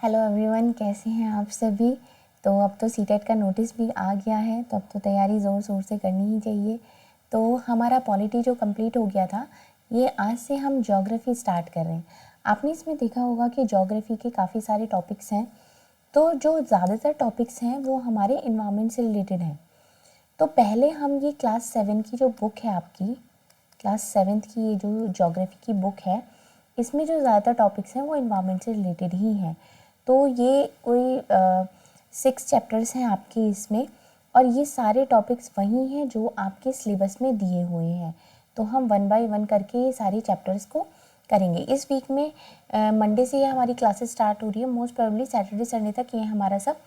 Hello everyone, कैसे हैं आप सभी। तो अब तो सीटेट का नोटिस भी आ गया है, तो अब तो तैयारी ज़ोर शोर से करनी ही चाहिए। तो हमारा पॉलिटी जो कंप्लीट हो गया था, ये आज से हम ज्योग्राफी स्टार्ट कर रहे हैं। आपने इसमें देखा होगा कि ज्योग्राफी के काफ़ी सारे टॉपिक्स हैं, तो जो ज़्यादातर टॉपिक्स हैं वो हमारे इन्वायरमेंट से रिलेटेड हैं। तो पहले हम ये क्लास 7 की जो बुक है आपकी, क्लास 7th की ये जो ज्योग्राफी की बुक है, इसमें जो ज़्यादातर टॉपिक्स हैं वो इन्वायरमेंट से रिलेटेड ही हैं। तो ये कोई 6 चैप्टर्स हैं आपके इसमें, और ये सारे टॉपिक्स वही हैं जो आपके सिलेबस में दिए हुए हैं। तो हम 1 बाय 1 करके ये सारे चैप्टर्स को करेंगे। इस वीक में मंडे से ये हमारी क्लासेस स्टार्ट हो रही है। मोस्ट प्रोबेबली सैटरडे संडे तक ये हमारा सब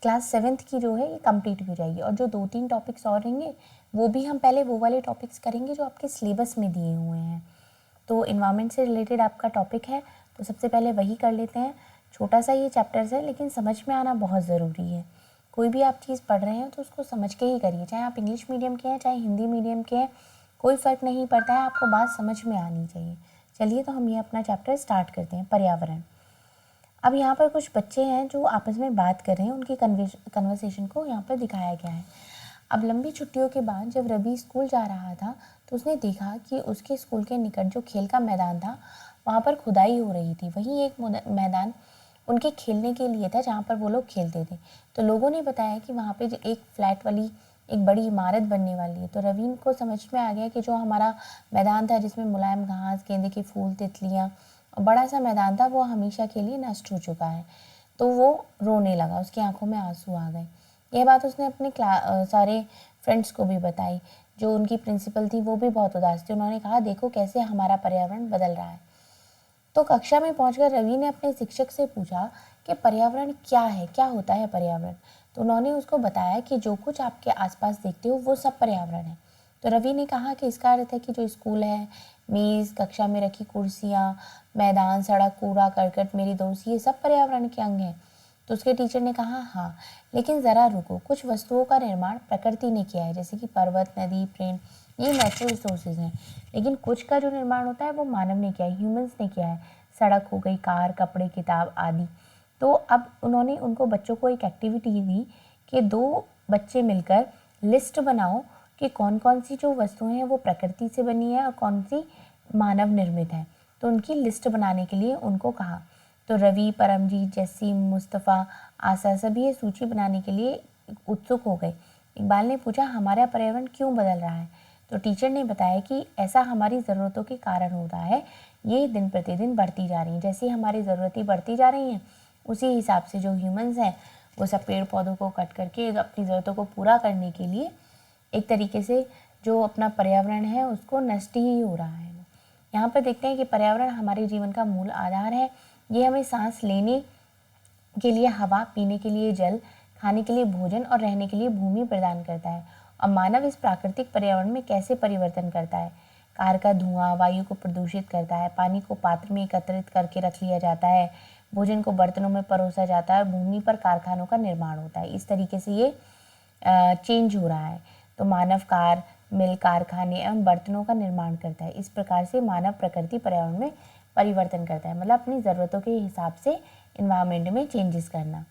क्लास 7th की जो है ये कंप्लीट हो जाएगी। और जो 2-3 टॉपिक्स और रहेंगे वो भी हम पहले वो वाले टॉपिक्स करेंगे जो आपके सिलेबस में दिए हुए हैं। तो इन्वायरमेंट से रिलेटेड आपका टॉपिक है, तो सबसे पहले वही कर लेते हैं। छोटा सा ये चैप्टर्स है, लेकिन समझ में आना बहुत ज़रूरी है। कोई भी आप चीज़ पढ़ रहे हैं तो उसको समझ के ही करिए, चाहे आप इंग्लिश मीडियम के हैं चाहे हिंदी मीडियम के हैं, कोई फ़र्क नहीं पड़ता है, आपको बात समझ में आनी चाहिए। चलिए, तो हम ये अपना चैप्टर स्टार्ट करते हैं, पर्यावरण। अब यहाँ पर कुछ बच्चे हैं जो आपस में बात कर रहे हैं, उनकी कन्वर्सेशन को यहाँ पर दिखाया गया है। अब लंबी छुट्टियों के बाद जब रवि स्कूल जा रहा था, तो उसने देखा कि उसके स्कूल के निकट जो खेल का मैदान था, वहाँ पर खुदाई हो रही थी। वहीं एक मैदान उनके खेलने के लिए था, जहाँ पर वो लोग खेलते थे। तो लोगों ने बताया कि वहाँ पे जो एक फ्लैट वाली एक बड़ी इमारत बनने वाली है। तो रवीन को समझ में आ गया कि जो हमारा मैदान था, जिसमें मुलायम घास, गेंदे के फूल, तितलियाँ और बड़ा सा मैदान था, वो हमेशा के लिए नष्ट हो चुका है। तो वो रोने लगा, उसकी आंखों में आंसू आ गए। यह बात उसने अपने सारे फ्रेंड्स को भी बताई। जो उनकी प्रिंसिपल थी वो भी बहुत उदास थी। उन्होंने कहा, देखो कैसे हमारा पर्यावरण बदल रहा है। तो कक्षा में पहुंचकर रवि ने अपने शिक्षक से पूछा कि पर्यावरण क्या है, क्या होता है पर्यावरण। तो उन्होंने उसको बताया कि जो कुछ आपके आसपास देखते हो वो सब पर्यावरण है। तो रवि ने कहा कि इसका अर्थ है कि जो स्कूल है, मेज़, कक्षा में रखी कुर्सियाँ, मैदान, सड़क, कूड़ा करकट, मेरी दोस्त, ये सब पर्यावरण के अंग हैं। तो उसके टीचर ने कहा, हाँ, लेकिन ज़रा रुको, कुछ वस्तुओं का निर्माण प्रकृति ने किया है, जैसे कि पर्वत, नदी, पेड़, ये नेचुरल रिसोर्सेज हैं। लेकिन कुछ का जो निर्माण होता है वो मानव ने किया है, ह्यूमंस ने किया है। सड़क हो गई, कार, कपड़े, किताब आदि। तो अब उन्होंने उनको बच्चों को एक एक्टिविटी दी कि 2 बच्चे मिलकर लिस्ट बनाओ कि कौन कौन सी जो वस्तुएं हैं वो प्रकृति से बनी है और कौन सी मानव निर्मित है। तो उनकी लिस्ट बनाने के लिए उनको कहा। तो रवि, परमजीत, जस्सी, मुस्तफ़ा, आशा सभी ये सूची बनाने के लिए उत्सुक हो गए। इकबाल ने पूछा, हमारा पर्यावरण क्यों बदल रहा है। तो टीचर ने बताया कि ऐसा हमारी ज़रूरतों के कारण होता है। ये दिन प्रतिदिन बढ़ती जा रही हैं। जैसे हमारी ज़रूरतें बढ़ती जा रही हैं, उसी हिसाब से जो ह्यूमंस हैं वो सब पेड़ पौधों को कट करके अपनी ज़रूरतों को पूरा करने के लिए एक तरीके से जो अपना पर्यावरण है उसको नष्ट ही हो रहा है। यहाँ पर देखते हैं कि पर्यावरण हमारे जीवन का मूल आधार है। ये हमें सांस लेने के लिए हवा, पीने के लिए जल, खाने के लिए भोजन और रहने के लिए भूमि प्रदान करता है। और मानव इस प्राकृतिक पर्यावरण में कैसे परिवर्तन करता है। कार का धुआं वायु को प्रदूषित करता है, पानी को पात्र में एकत्रित करके रख लिया जाता है, भोजन को बर्तनों में परोसा जाता है और भूमि पर कारखानों का निर्माण होता है। इस तरीके से ये चेंज हो रहा है। तो मानव कार, मिल, कारखाने एवं बर्तनों का निर्माण करता है। इस प्रकार से मानव प्रकृति पर्यावरण में परिवर्तन करता है, मतलब अपनी ज़रूरतों के हिसाब से इन्वायरमेंट में चेंजेस करना।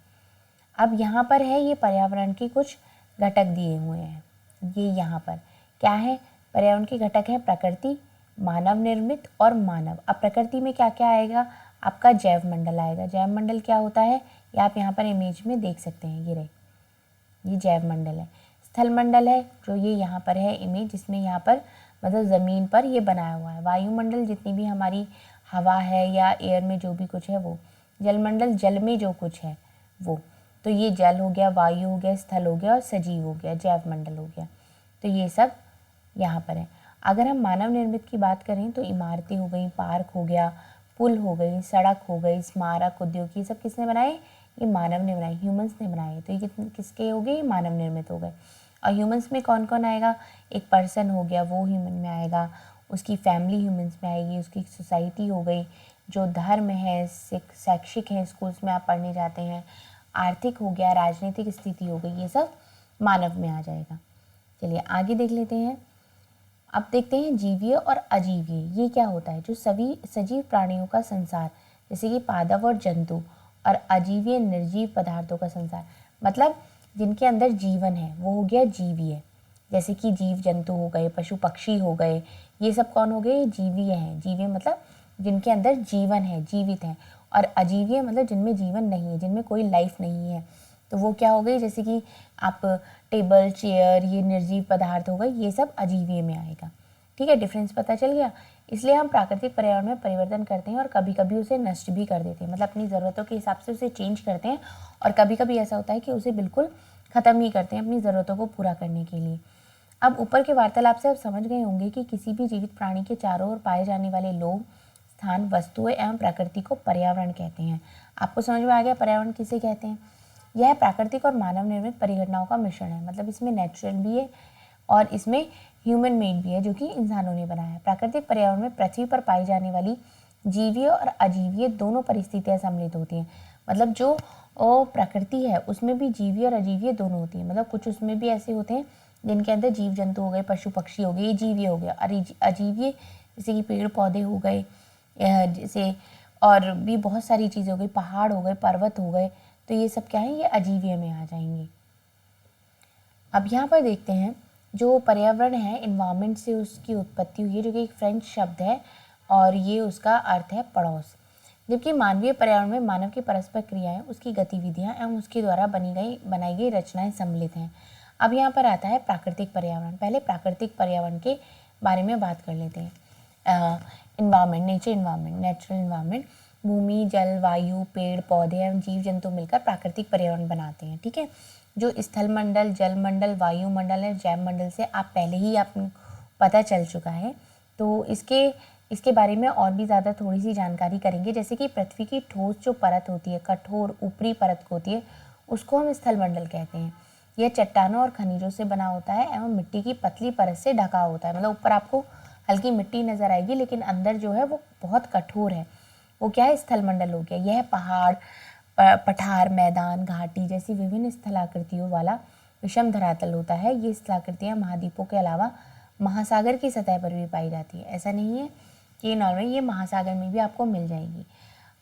अब यहाँ पर है ये पर्यावरण के कुछ घटक दिए हुए हैं। ये यहाँ पर क्या है, पर्यावरण के घटक हैं प्रकृति, मानव निर्मित और मानव। अब प्रकृति में क्या क्या आएगा, आपका जैव मंडल आएगा। जैव मंडल क्या होता है, ये आप यहाँ पर इमेज में देख सकते हैं। ये रहे, ये जैव मंडल है। स्थल मंडल है जो ये यहाँ पर है इमेज, जिसमें यहाँ पर मतलब ज़मीन पर ये बनाया हुआ है। वायुमंडल जितनी भी हमारी हवा है या एयर में जो भी कुछ है वो। जलमंडल जल में जो कुछ है वो। तो ये जल हो गया, वायु हो गया, स्थल हो गया और सजीव हो गया, जैव मंडल हो गया। तो ये सब यहाँ पर है। अगर हम मानव निर्मित की बात करें तो इमारतें हो गई, पार्क हो गया, पुल हो गई, सड़क हो गई, स्मारक, उद्योग, ये सब किसने बनाए, ये मानव ने बनाए, ह्यूमंस ने बनाए। तो ये किसके हो गए, मानव निर्मित हो गए। और ह्यूमंस में कौन कौन आएगा, एक पर्सन हो गया वो ह्यूमन में आएगा, उसकी फैमिली ह्यूमंस में आएगी, उसकी सोसाइटी हो गई, जो धर्म है, शैक्षिक है, स्कूल्स में आप पढ़ने जाते हैं, आर्थिक हो गया, राजनीतिक स्थिति हो गई, ये सब मानव में आ जाएगा। चलिए आगे देख लेते हैं। अब देखते हैं जीवीय और अजीवीय, ये क्या होता है। जो सभी सजीव प्राणियों का संसार, जैसे कि पादप और जंतु, और अजीवीय निर्जीव पदार्थों का संसार। मतलब जिनके अंदर जीवन है वो हो गया जीवीय, जैसे कि जीव जंतु हो गए, पशु पक्षी हो गए, ये सब कौन हो गए, ये जीवीय हैं। जीवीय मतलब जिनके अंदर जीवन है, जीवित है। और अजीवीय मतलब जिनमें जीवन नहीं है, जिनमें कोई लाइफ नहीं है। तो वो क्या हो गई, जैसे कि आप टेबल, चेयर, ये निर्जीव पदार्थ हो गए, ये सब अजीवीय में आएगा। ठीक है, डिफरेंस पता चल गया। इसलिए हम प्राकृतिक पर्यावरण में परिवर्तन करते हैं और कभी कभी उसे नष्ट भी कर देते हैं, मतलब अपनी ज़रूरतों के हिसाब से उसे चेंज करते हैं। और कभी कभी ऐसा होता है कि उसे बिल्कुल ख़त्म ही करते हैं अपनी ज़रूरतों को पूरा करने के लिए। अब ऊपर के वार्तालाप से आप समझ गए होंगे कि किसी भी जीवित प्राणी के चारों ओर पाए जाने वाले लोग, स्थान, वस्तुएं एवं प्रकृति को पर्यावरण कहते हैं। आपको समझ में आ गया पर्यावरण किसे कहते हैं। यह प्राकृतिक और मानव निर्मित परिघटनाओं का मिश्रण है, मतलब इसमें नेचुरल भी है और इसमें ह्यूमन मेड भी है, जो कि इंसानों ने बनाया है। प्राकृतिक पर्यावरण में पृथ्वी पर पाई जाने वाली जीवीय और अजीवीय दोनों परिस्थितियां सम्मिलित होती हैं। मतलब जो प्रकृति है उसमें भी जीवीय और अजीवीय दोनों होती है। मतलब कुछ उसमें भी ऐसे होते हैं जिनके अंदर जीव जंतु हो गए, पशु पक्षी हो गए, ये जीवीय हो गया। और अजीवीय जैसे कि पेड़ पौधे हो गए, जैसे और भी बहुत सारी चीज़ें हो गई, पहाड़ हो गए, पर्वत हो गए, तो ये सब क्या है, ये अजीवीय में आ जाएंगे। अब यहाँ पर देखते हैं जो पर्यावरण है, इन्वायरमेंट से उसकी उत्पत्ति हुई है, जो कि एक फ्रेंच शब्द है और ये उसका अर्थ है पड़ोस। जबकि मानवीय पर्यावरण में मानव की परस्पर क्रियाएं, उसकी गतिविधियां एवं उसके द्वारा बनाई गई रचनाएं सम्मिलित हैं। अब यहाँ पर आता है प्राकृतिक पर्यावरण। पहले प्राकृतिक पर्यावरण के बारे में बात कर लेते हैं। इन्वायरमेंट, नेचुरल इन्वायरमेंट, भूमि, जल, वायु, पेड़ पौधे एवं जीव जंतु मिलकर प्राकृतिक पर्यावरण बनाते हैं। ठीक है, जो स्थल मंडल, जल मंडल, वायुमंडल है, जैव मंडल से आप पहले ही आपको पता चल चुका है। तो इसके बारे में और भी ज़्यादा थोड़ी सी जानकारी करेंगे। जैसे कि पृथ्वी की ठोस जो परत होती है, कठोर ऊपरी परत होती है, उसको हम स्थल मंडल कहते हैं। यह चट्टानों और खनिजों से बना होता है एवं मिट्टी की पतली परत से ढका होता है। मतलब ऊपर आपको हल्की मिट्टी नजर आएगी, लेकिन अंदर जो है वो बहुत कठोर है। वो क्या है, स्थल मंडल हो गया। यह पहाड़, पठार, मैदान, घाटी जैसी विभिन्न स्थलाकृतियों वाला विषम धरातल होता है। ये स्थलाकृतियाँ महाद्वीपों के अलावा महासागर की सतह पर भी पाई जाती है। ऐसा नहीं है कि नॉर्मल, ये महासागर में भी आपको मिल जाएगी।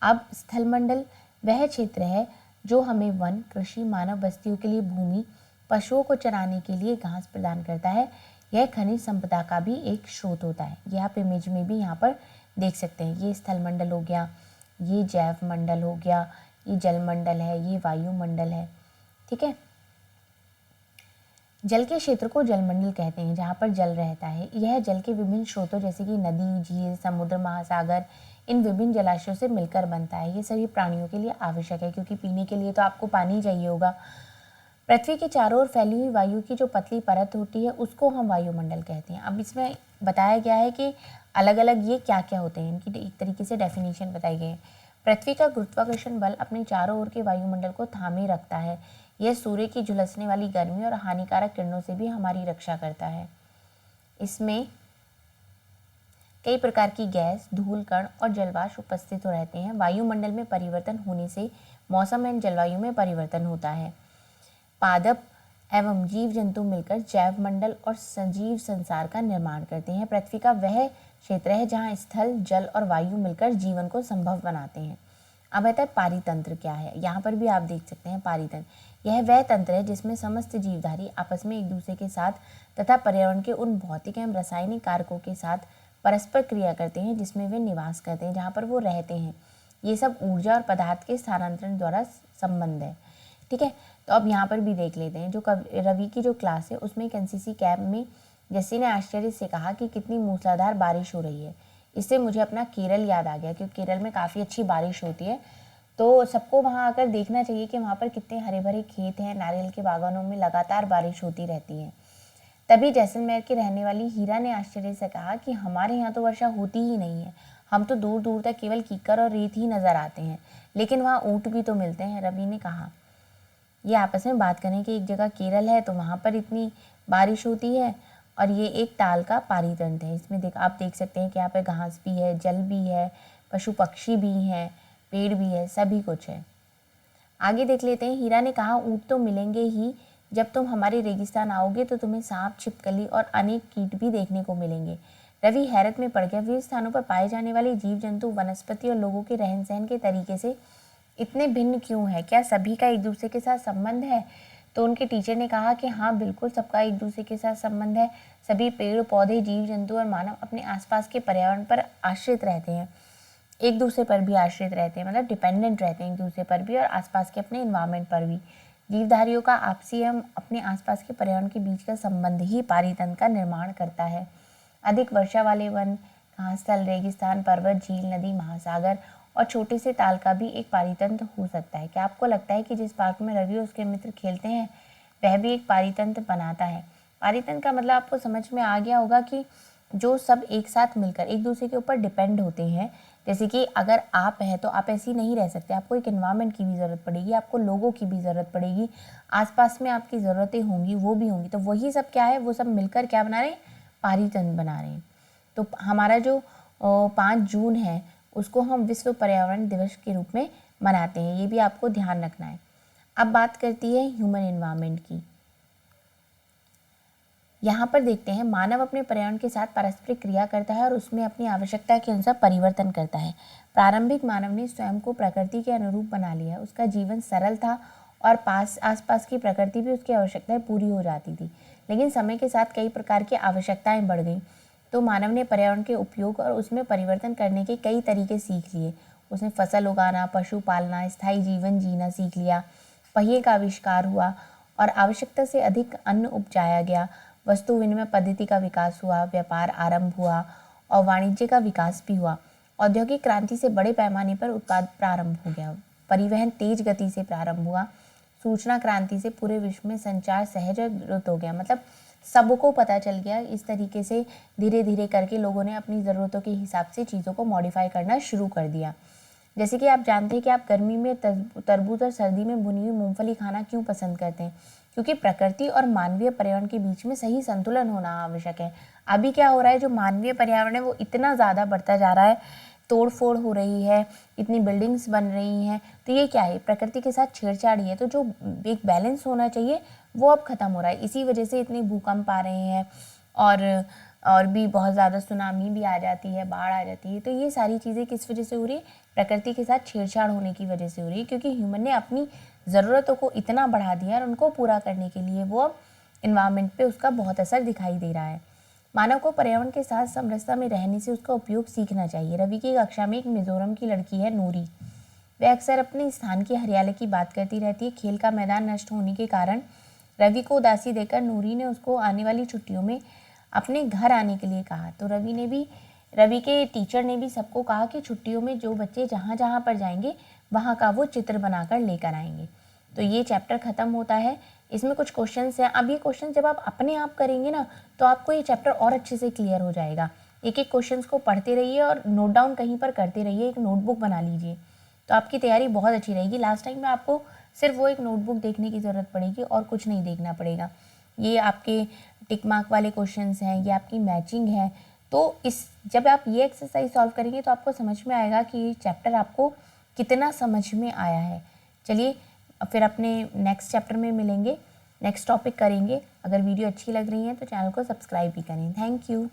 अब स्थलमंडल वह क्षेत्र है जो हमें वन, कृषि, मानव बस्तियों के लिए भूमि, पशुओं को चराने के लिए घास प्रदान करता है। यह खनिज संपदा का भी एक स्रोत होता है। यह आप इमेज में भी यहाँ पर देख सकते हैं। ये स्थलमंडल हो गया, ये जैव मंडल हो गया, ये जल मंडल है, ये वायुमंडल है। ठीक है, जल के क्षेत्र को जलमंडल कहते हैं, जहाँ पर जल रहता है। यह जल के विभिन्न स्रोतों जैसे कि नदी, झील, समुद्र, महासागर, इन विभिन्न जलाशयों से मिलकर बनता है। ये सभी प्राणियों के लिए आवश्यक है, क्योंकि पीने के लिए तो आपको पानी चाहिए होगा। पृथ्वी के चारों ओर फैली हुई वायु की जो पतली परत होती है उसको हम वायुमंडल कहते हैं। अब इसमें बताया गया है कि अलग अलग ये क्या क्या होते हैं, इनकी एक तरीके से डेफिनेशन बताई गई है। पृथ्वी का गुरुत्वाकर्षण बल अपने चारों ओर के वायुमंडल को थामे रखता है। यह सूर्य की झुलसने वाली गर्मी और हानिकारक किरणों से भी हमारी रक्षा करता है। इसमें कई प्रकार की गैस, धूल कण और जलवाष्प उपस्थित हो रहते हैं। वायुमंडल में परिवर्तन होने से मौसम एवं जलवायु में परिवर्तन होता है। पादप एवं जीव जंतु मिलकर जैव मंडल और सजीव संसार का निर्माण करते हैं। पृथ्वी का वह क्षेत्र है जहाँ स्थल, जल और वायु मिलकर जीवन को संभव बनाते हैं। अब आता है पारितंत्र क्या है। यहाँ पर भी आप देख सकते हैं पारितंत्र। यह वह तंत्र है जिसमें समस्त जीवधारी आपस में एक दूसरे के साथ तथा पर्यावरण के उन भौतिक एवं रासायनिक कारकों के साथ परस्पर क्रिया करते हैं जिसमें वे निवास करते हैं, जहाँ पर वो रहते हैं। ये सब ऊर्जा और पदार्थ के स्थानांतरण द्वारा संबंध है। ठीक है, तो अब यहाँ पर भी देख लेते हैं। जो रवि की जो क्लास है उसमें एक एनसीसी कैंप में जैसी ने आश्चर्य से कहा कि कितनी मूसलाधार बारिश हो रही है। इससे मुझे अपना केरल याद आ गया, क्योंकि केरल में काफ़ी अच्छी बारिश होती है। तो सबको वहाँ आकर देखना चाहिए कि वहाँ पर कितने हरे भरे खेत हैं, नारियल के बागानों में लगातार बारिश होती रहती है। तभी जैसलमेर की रहने वाली हीरा ने आश्चर्य से कहा कि हमारे यहाँ तो वर्षा होती ही नहीं है। हम तो दूर दूर तक केवल कीकर और रेत ही नज़र आते हैं, लेकिन वहाँ ऊँट भी तो मिलते हैं। रवि ने कहा। ये आपस में बात करें कि एक जगह केरल है तो वहाँ पर इतनी बारिश होती है, और ये एक ताल का पारितंत्र है। इसमें आप देख सकते हैं कि यहाँ पे घास भी है, जल भी है, पशु पक्षी भी हैं, पेड़ भी है, सभी कुछ है। आगे देख लेते हैं। हीरा ने कहा, ऊँट तो मिलेंगे ही। जब तुम हमारे रेगिस्तान आओगे तो तुम्हें सांप, छिपकली और अनेक कीट भी देखने को मिलेंगे। रवि हैरत में पड़ गया। विभिन्न स्थानों पर पाए जाने वाले जीव जंतु, वनस्पति और लोगों के रहन सहन के तरीके से इतने भिन्न क्यों है, क्या सभी का एक दूसरे के साथ संबंध है? तो उनके टीचर ने कहा कि हाँ बिल्कुल, सबका एक दूसरे के साथ संबंध है। सभी पेड़ पौधे, जीव जंतु और मानव अपने आसपास के पर्यावरण पर आश्रित रहते हैं, एक दूसरे पर भी आश्रित रहते हैं, मतलब डिपेंडेंट रहते हैं एक दूसरे पर भी और आसपास के अपने इन्वायरमेंट पर भी। जीवधारियों का आपसी एवं अपने आसपास के पर्यावरण के बीच का संबंध ही पारितंत्र का निर्माण करता है। अधिक वर्षा वाले वन, घासस्थल, रेगिस्तान, पर्वत, झील, नदी, महासागर और छोटे से ताल का भी एक पारितंत्र हो सकता है। क्या आपको लगता है कि जिस पार्क में रवि और उसके मित्र खेलते हैं वह भी एक पारितंत्र बनाता है? पारितंत्र का मतलब आपको समझ में आ गया होगा कि जो सब एक साथ मिलकर एक दूसरे के ऊपर डिपेंड होते हैं। जैसे कि अगर आप हैं तो आप ऐसे ही नहीं रह सकते, आपको एक एनवायरनमेंट की भी ज़रूरत पड़ेगी, आपको लोगों की भी ज़रूरत पड़ेगी, आसपास में आपकी ज़रूरतें होंगी, वो भी होंगी। तो वही सब क्या है, वो सब मिलकर क्या बना रहे हैं, पारितंत्र बना रहे हैं। तो हमारा जो 5 जून है उसको हम विश्व पर्यावरण दिवस के रूप में मनाते हैं, ये भी आपको ध्यान रखना है। अब बात करती है ह्यूमन एनवायरनमेंट की। यहाँ पर देखते हैं मानव अपने पर्यावरण के साथ पारस्परिक क्रिया करता है और उसमें अपनी आवश्यकता के अनुसार परिवर्तन करता है। प्रारंभिक मानव ने स्वयं को प्रकृति के अनुरूप बना लिया, उसका जीवन सरल था और आसपास की प्रकृति भी उसकी आवश्यकताएं पूरी हो जाती थी। लेकिन समय के साथ कई प्रकार की आवश्यकताएं बढ़ गईं, तो मानव ने पर्यावरण के उपयोग और उसमें परिवर्तन करने के कई तरीके सीख लिए। उसने फसल उगाना, पशु पालना, स्थायी जीवन जीना सीख लिया, पहिए का आविष्कार हुआ और आवश्यकता से अधिक अन्न उपजाया गया, वस्तु विनिमय पद्धति का विकास हुआ, व्यापार आरंभ हुआ और वाणिज्य का विकास भी हुआ। औद्योगिक क्रांति से बड़े पैमाने पर उत्पाद प्रारंभ हो गया, परिवहन तेज गति से प्रारंभ हुआ, सूचना क्रांति से पूरे विश्व में संचार सहज और द्रुत हो गया। मतलब सबको पता चल गया, इस तरीके से धीरे धीरे करके लोगों ने अपनी ज़रूरतों के हिसाब से चीज़ों को मॉडिफाई करना शुरू कर दिया। जैसे कि आप जानते हैं कि आप गर्मी में तरबूज और सर्दी में भुनी हुई मूंगफली खाना क्यों पसंद करते हैं? क्योंकि प्रकृति और मानवीय पर्यावरण के बीच में सही संतुलन होना आवश्यक है। अभी क्या हो रहा है, जो मानवीय पर्यावरण है वो इतना ज़्यादा बढ़ता जा रहा है, तोड़ फोड़ हो रही है, इतनी बिल्डिंग्स बन रही हैं, तो ये क्या है, प्रकृति के साथ छेड़छाड़ है। तो जो एक बैलेंस होना चाहिए वो अब ख़त्म हो रहा है। इसी वजह से इतने भूकंप आ रहे हैं और भी बहुत ज़्यादा सुनामी भी आ जाती है, बाढ़ आ जाती है। तो ये सारी चीज़ें किस वजह से हो रही है, प्रकृति के साथ छेड़छाड़ होने की वजह से हो रही है, क्योंकि ह्यूमन ने अपनी ज़रूरतों को इतना बढ़ा दिया और उनको पूरा करने के लिए वो अब इन्वायरमेंट पे उसका बहुत असर दिखाई दे रहा है। मानव को पर्यावरण के साथ समरसता में रहने से उसका उपयोग सीखना चाहिए। रवि की कक्षा में एक मिजोरम की लड़की है नूरी, वह अक्सर अपने स्थान की हरियाली की बात करती रहती है। खेल का मैदान नष्ट होने के कारण रवि को उदासी देकर नूरी ने उसको आने वाली छुट्टियों में अपने घर आने के लिए कहा। तो रवि के टीचर ने भी सबको कहा कि छुट्टियों में जो बच्चे जहाँ जहाँ पर जाएंगे वहाँ का वो चित्र बनाकर लेकर आएंगे। तो ये चैप्टर ख़त्म होता है। इसमें कुछ क्वेश्चंस हैं। अब ये क्वेश्चन जब आप अपने आप करेंगे ना तो आपको ये चैप्टर और अच्छे से क्लियर हो जाएगा। एक एक क्वेश्चंस को पढ़ते रहिए और नोट डाउन कहीं पर करते रहिए, एक नोटबुक बना लीजिए, तो आपकी तैयारी बहुत अच्छी रहेगी। लास्ट टाइम में आपको सिर्फ वो एक नोटबुक देखने की ज़रूरत पड़ेगी और कुछ नहीं देखना पड़ेगा। ये आपके टिक मार्क वाले क्वेश्चंस हैं, ये आपकी मैचिंग है। तो जब आप ये एक्सरसाइज सॉल्व करेंगे तो आपको समझ में आएगा कि ये चैप्टर आपको कितना समझ में आया है। चलिए फिर अपने नेक्स्ट चैप्टर में मिलेंगे, नेक्स्ट टॉपिक करेंगे। अगर वीडियो अच्छी लग रही है तो चैनल को सब्सक्राइब भी करें। Thank you.